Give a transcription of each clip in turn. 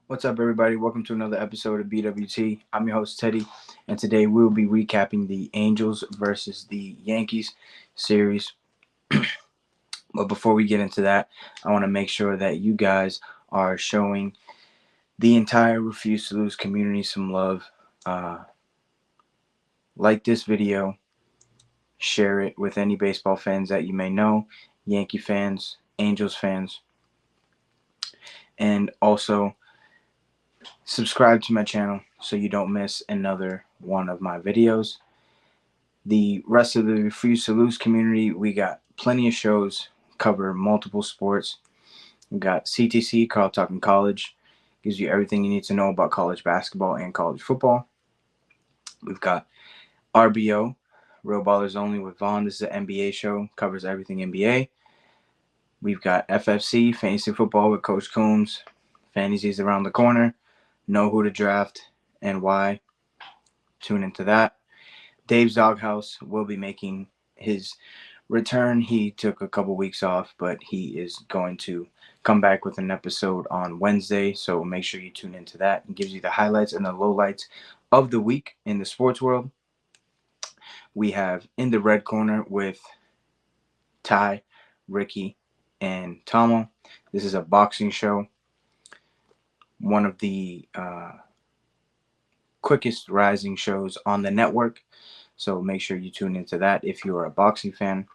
What's up, everybody? Welcome to another episode of BWT. I'm your host, Teddy, and today we'll be recapping the Angels versus the Yankees series. But before we get into that, I want to make sure that you guys are showing the entire Refuse to Lose community some love. Uh, like this video, share it with any baseball fans that you may know, Yankee fans, Angels fans, and also subscribe to my channel so you don't miss another one of my videos. The rest of the Refuse to Lose community, we got plenty of shows, cover multiple sports. We got CTC, Carl Talking College, gives you everything you need to know about college basketball and college football. We've got RBO, Real Ballers Only with Vaughn. This is an NBA show, covers everything NBA. We've got FFC, Fantasy Football with Coach Coombs. Fantasy's around the corner. Know who to draft and why. Tune into that. Dave's Doghouse will be making his return. He took a couple weeks off, but he is going to come back with an episode on Wednesday. So make sure you tune into that. It gives you the highlights and the lowlights of the week in the sports world. We have In the Red Corner with Ty, Ricky, and Tomo. This is a boxing show. One of the quickest rising shows on the network. So make sure you tune into that if you are a boxing fan.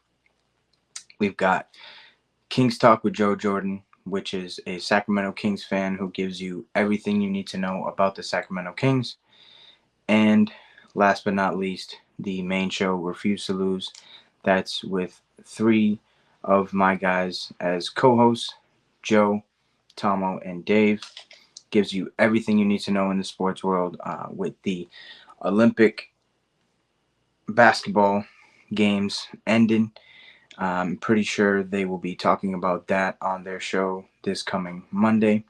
We've got Kings Talk with Joe Jordan, which is a Sacramento Kings fan who gives you everything you need to know about the Sacramento Kings. And last but not least, the main show, Refuse to Lose. That's with three of my guys as co-hosts, Joe, Tomo, and Dave. Gives you everything you need to know in the sports world with the Olympic basketball games ending. I'm pretty sure they will be talking about that on their show this coming Monday.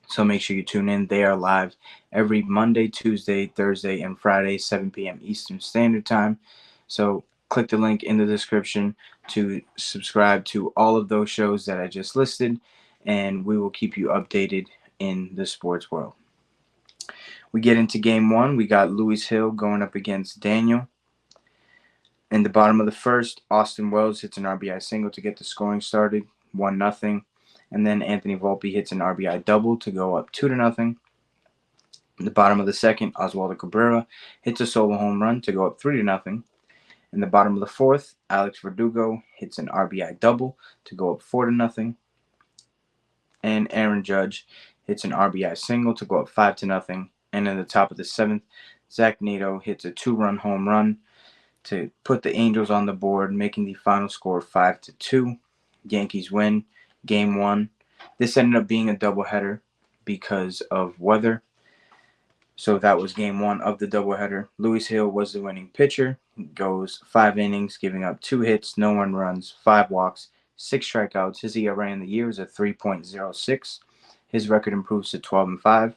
So make sure you tune in. They are live every Monday, Tuesday, Thursday, and Friday, 7 p.m. Eastern Standard Time. So click the link in the description to subscribe to all of those shows that I just listed, and we will keep you updated in the sports world. We get into game one. We got Louis Hill going up against Daniel. In the bottom of the first, Austin Wells hits an RBI single to get the scoring started, 1-0. And then Anthony Volpe hits an RBI double to go up 2-0. In the bottom of the second, Oswaldo Cabrera hits a solo home run to go up 3-0. In the bottom of the fourth, Alex Verdugo hits an RBI double to go up 4-0. And Aaron Judge hits an RBI single to go up 5-0. And in the top of the seventh, Zach Neto hits a 2-run home run to put the Angels on the board, making the final score 5-2. Yankees win game one. This ended up being a doubleheader because of weather. So that was game one of the doubleheader. Louis Hill was the winning pitcher. He goes 5 innings, giving up 2 hits, no 1 runs, 5 walks, 6 strikeouts. His ERA in the year is a 3.06. His record improves to 12-5.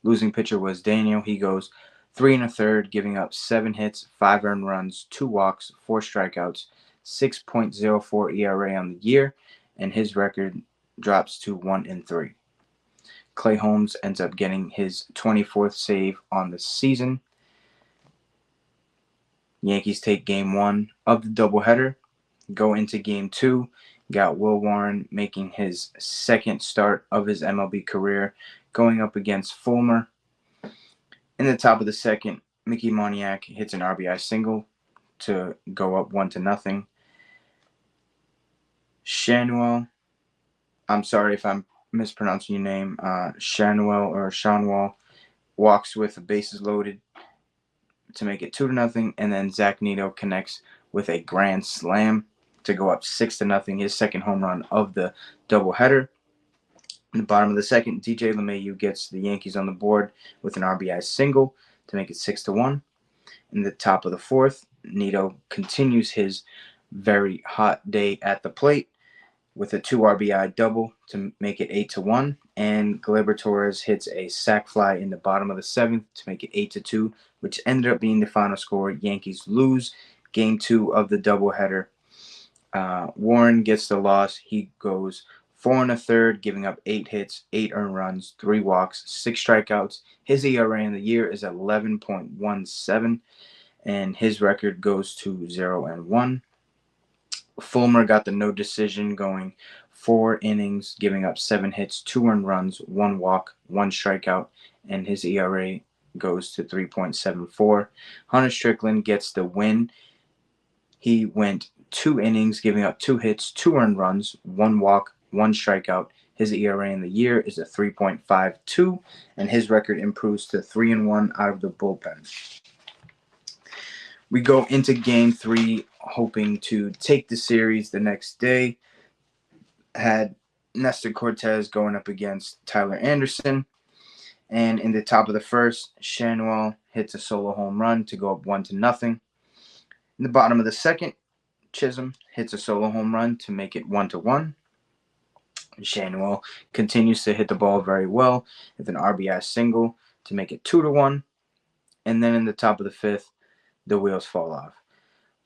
Losing pitcher was Daniel. He goes 3 1/3, giving up 7 hits, 5 earned runs, 2 walks, 4 strikeouts, 6.04 ERA on the year, and his record drops to 1-3. Clay Holmes ends up getting his 24th save on the season. Yankees take game one of the doubleheader, go into game two. Got Will Warren making his second start of his MLB career, going up against Fulmer. In the top of the second, Mickey Moniak hits an RBI single to go up 1-0. Shanuel, I'm sorry if I'm mispronouncing your name, Shanuel walks with the bases loaded to make it 2-0, and then Zach Neto connects with a grand slam to go up 6-0, his second home run of the doubleheader. In the bottom of the second, DJ LeMahieu gets the Yankees on the board with an RBI single to make it 6-1. In the top of the fourth, Neto continues his very hot day at the plate with a 2 RBI double to make it 8-1. And Gleyber Torres hits a sac fly in the bottom of the seventh to make it 8-2, which ended up being the final score. Yankees lose game two of the doubleheader. Warren gets the loss. He goes 4 and a third, giving up 8 hits, 8 earned runs, 3 walks, 6 strikeouts. His ERA in the year is 11.17, and his record goes to 0-1. Fulmer got the no decision, going 4 innings, giving up 7 hits, 2 earned runs, 1 walk, 1 strikeout, and his ERA goes to 3.74. Hunter Strickland gets the win. He went 2 innings, giving up 2 hits, 2 earned runs, 1 walk, 1 strikeout. His ERA in the year is a 3.52, and his record improves to 3-1 out of the bullpen. We go into game 3 hoping to take the series the next day. Had Nestor Cortes going up against Tyler Anderson. And in the top of the first, Schanuel hits a solo home run to go up 1-0. In the bottom of the second, Chisholm hits a solo home run to make it 1-1. Schanuel continues to hit the ball very well with an RBI single to make it 2-1. And then in the top of the fifth, the wheels fall off.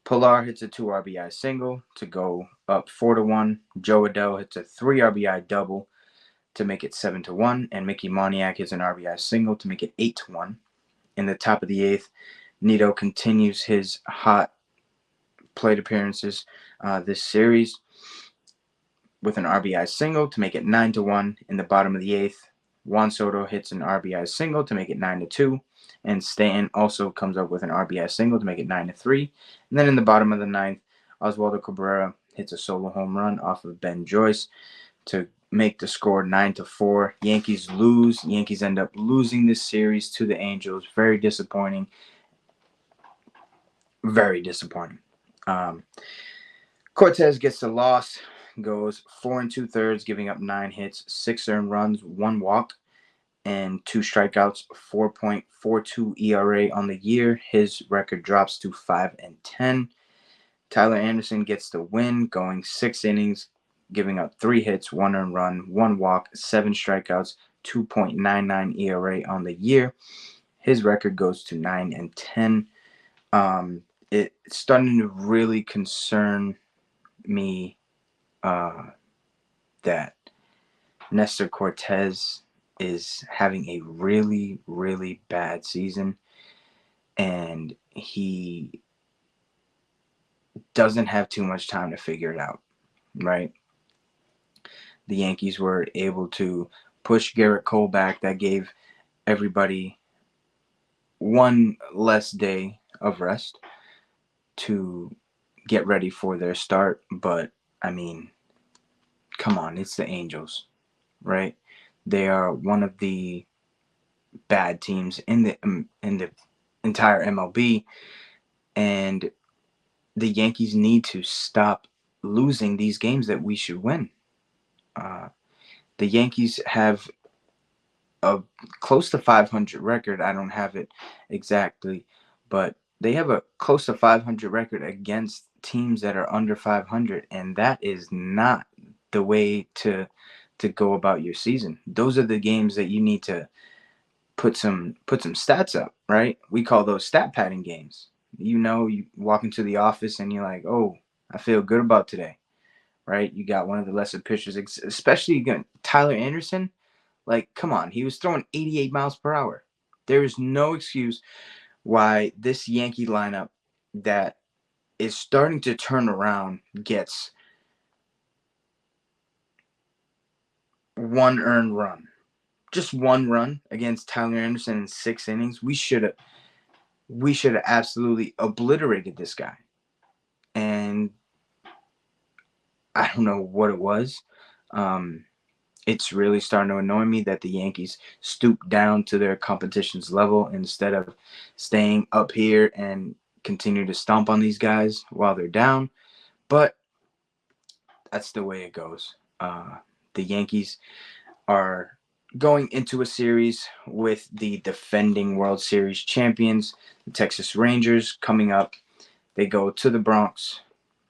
Pilar hits a 2 RBI single to go up 4-1. Joe Adell hits a 3 RBI double to make it 7-1. And Mickey Moniak hits an RBI single to make it 8-1. In the top of the eighth, Nito continues his hot plate appearances this series with an RBI single to make it 9-1. In the bottom of the eighth, Juan Soto hits an RBI single to make it 9-2. And Stanton also comes up with an RBI single to make it 9-3. And then in the bottom of the ninth, Oswaldo Cabrera hits a solo home run off of Ben Joyce to make the score 9-4. Yankees lose. Yankees end up losing this series to the Angels. Very disappointing. Very disappointing. Cortes gets the loss, goes 4 2/3, giving up 9 hits, 6 earned runs, 1 walk, and 2 strikeouts, 4.42 ERA on the year. His record drops to 5-10. Tyler Anderson gets the win, going 6 innings, giving up 3 hits, 1 earned run, 1 walk, 7 strikeouts, 2.99 ERA on the year. His record goes to 9-10. It's starting to really concern me that Nestor Cortes is having a really, really bad season, and he doesn't have too much time to figure it out, right? The Yankees were able to push Garrett Cole back. That gave everybody one less day of rest to get ready for their start. But, I mean, come on, it's the Angels, right? They are one of the bad teams in the entire MLB, and the Yankees need to stop losing these games that we should win. The Yankees have a close to 500 record. I don't have it exactly, but they have a close to 500 record against teams that are under 500, and that is not the way to go about your season. Those are the games that you need to put some stats up, right? We call those stat padding games. You know, you walk into the office and you're like, oh, I feel good about today, right? You got one of the lesser pitchers, especially Tyler Anderson. Like, come on, he was throwing 88 miles per hour. There is no excuse why this Yankee lineup that is starting to turn around gets 1 earned run. Just 1 run against Tyler Anderson in 6 innings. We should have absolutely obliterated this guy. And I don't know what it was. It's really starting to annoy me that the Yankees stoop down to their competition's level instead of staying up here and continue to stomp on these guys while they're down. But that's the way it goes. The Yankees are going into a series with the defending World Series champions, the Texas Rangers, coming up. They go to the Bronx.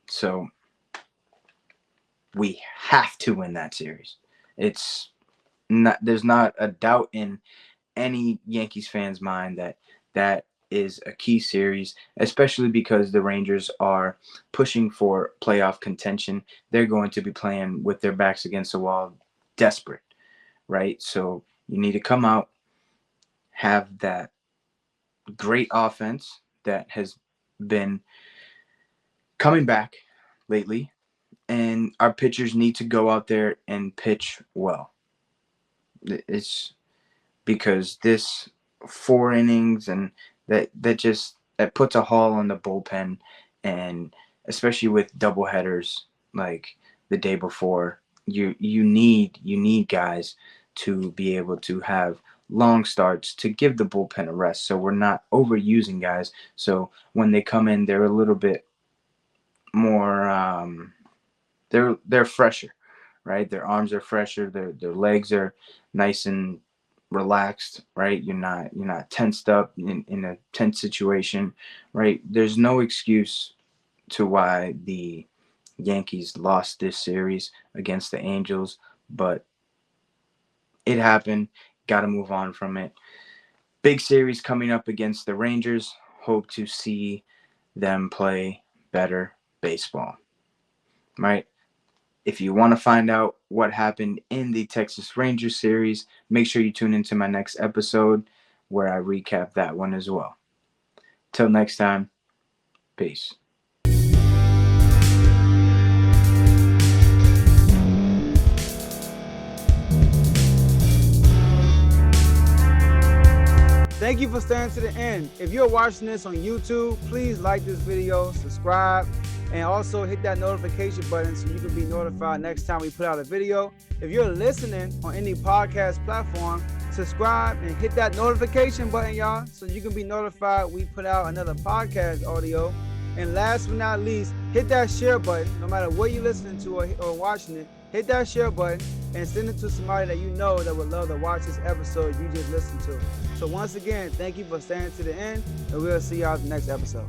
So we have to win that series. There's not a doubt in any Yankees fan's mind that is a key series, especially because the Rangers are pushing for playoff contention. They're going to be playing with their backs against the wall, desperate, right? So you need to come out, have that great offense that has been coming back lately, and our pitchers need to go out there and pitch well. It's because this 4 innings and that puts a haul on the bullpen, and especially with double headers like the day before, you need guys to be able to have long starts to give the bullpen a rest, so we're not overusing guys, so when they come in they're a little bit more they're fresher, right? Their arms are fresher, their legs are nice and relaxed, right? You're not tensed up in a tense situation, right? There's no excuse to why the Yankees lost this series against the Angels, but it happened. Got to move on from it. Big series coming up against the Rangers. Hope to see them play better baseball, right? If you want to find out what happened in the Texas Rangers series, make sure you tune into my next episode where I recap that one as well. Till next time, peace. Thank you for staying to the end. If you're watching this on YouTube, please like this video, subscribe, and also hit that notification button so you can be notified next time we put out a video. If you're listening on any podcast platform, subscribe and hit that notification button, y'all, so you can be notified we put out another podcast audio. And last but not least, hit that share button. No matter what you're listening to or watching it, hit that share button and send it to somebody that you know that would love to watch this episode you just listened to. So once again, thank you for staying to the end, and we'll see y'all in the next episode.